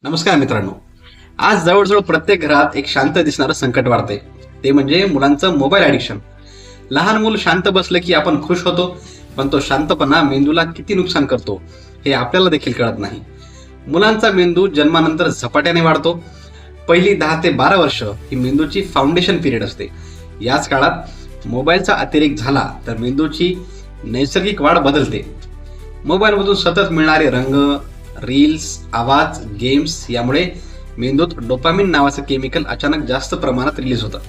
नमस्कार मित्रांनो. आज जवळजवळ प्रत्येक घरात एक शांत दिसणारं संकट वाढतंय. ते म्हणजे मुलांचं मोबाईल ॲडिक्शन. लहान मूल शांत बसलं की आपण खुश होतो, पण तो शांतपणा मेंदूला किती नुकसान करतो हे आपल्याला देखील कळत नाही. मुलांचा मेंदू जन्मानंतर झपाट्याने वाढतो. पहिली 10 ते 12 वर्ष ही मेंदूची फाउंडेशन पिरियड असते. याच काळात मोबाईलचा अतिरेक झाला तर मेंदूची नैसर्गिक वाढ बदलते. मोबाईलमधून सतत मिळणारे रंग, रील्स, आवाज, गेम्स यामुळे मेंदूत डोपामिन नावाचं केमिकल अचानक जास्त प्रमाणात रिलीज होतं.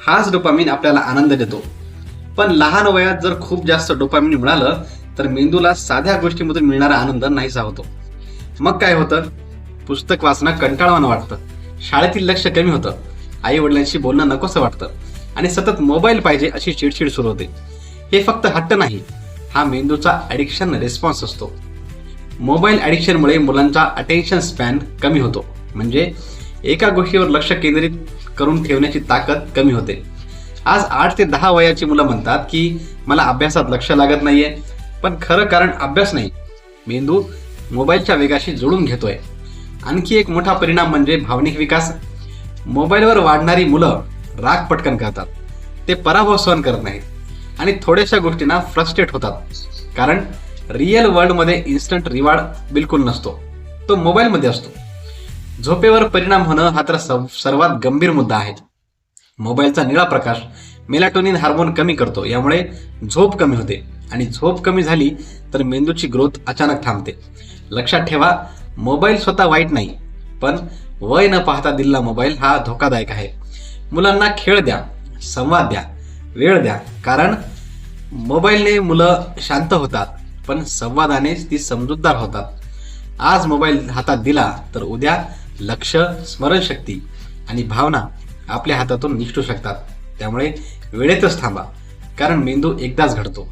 हाच डोपामिन आपल्याला आनंद देतो. पण लहान वयात जर खूप जास्त डोपामिन मिळालं तर मेंदूला साध्या गोष्टीमधून मिळणारा आनंद नाहीसा होतो. मग काय होतं? पुस्तक वाचणं कंटाळवाणं वाटतं, शाळेतील लक्ष कमी होतं, आई वडिलांशी बोलणं नकोसं वाटतं आणि सतत मोबाईल पाहिजे अशी चिडचिड सुरू होते. हे फक्त हट्ट नाही, हा मेंदूचा ॲडिक्शन रिस्पॉन्स असतो. मोबाईल ॲडिक्शनमुळे मुलांचा अटेन्शन स्पॅन कमी होतो, म्हणजे एका गोष्टीवर लक्ष केंद्रित करून ठेवण्याची ताकद कमी होते. आज 8 ते 10 वयाची मुलं म्हणतात की मला अभ्यासात लक्ष लागत नाहीये, पण खरं कारण अभ्यास नाही, मेंदू मोबाईलच्या वेगाशी जुळून घेतोय. आणखी एक मोठा परिणाम म्हणजे भावनिक विकास. मोबाईलवर वाढणारी मुलं राग पटकन करतात, ते पराभव सहन करत नाहीत आणि थोड्याशा गोष्टींना फ्रस्ट्रेट होतात. कारण रिअल वर्ल्डमध्ये इन्स्टंट रिवॉर्ड बिलकुल नसतो, तो मोबाईलमध्ये असतो. झोपेवर परिणाम होणं हा तर सर्वात गंभीर मुद्दा आहे. मोबाईलचा निळा प्रकाश मेलाटोनिन हार्मोन कमी करतो, यामुळे झोप कमी होते आणि झोप कमी झाली तर मेंदूची ग्रोथ अचानक थांबते. लक्षात ठेवा, मोबाईल स्वतः वाईट नाही, पण वय न पाहता दिलेला मोबाईल हा धोकादायक आहे. मुलांना खेळ द्या, संवाद द्या, वेळ द्या, कारण मोबाईलने मुलं शांत होतात, पण संवादानेच ती समजूतदार होतात. आज मोबाईल हातात दिला तर उद्या लक्ष, स्मरणशक्ती आणि भावना आपल्या हातातून निसटू शकतात. त्यामुळे वेळेतच थांबा, कारण मेंदू एकदाच घडतो.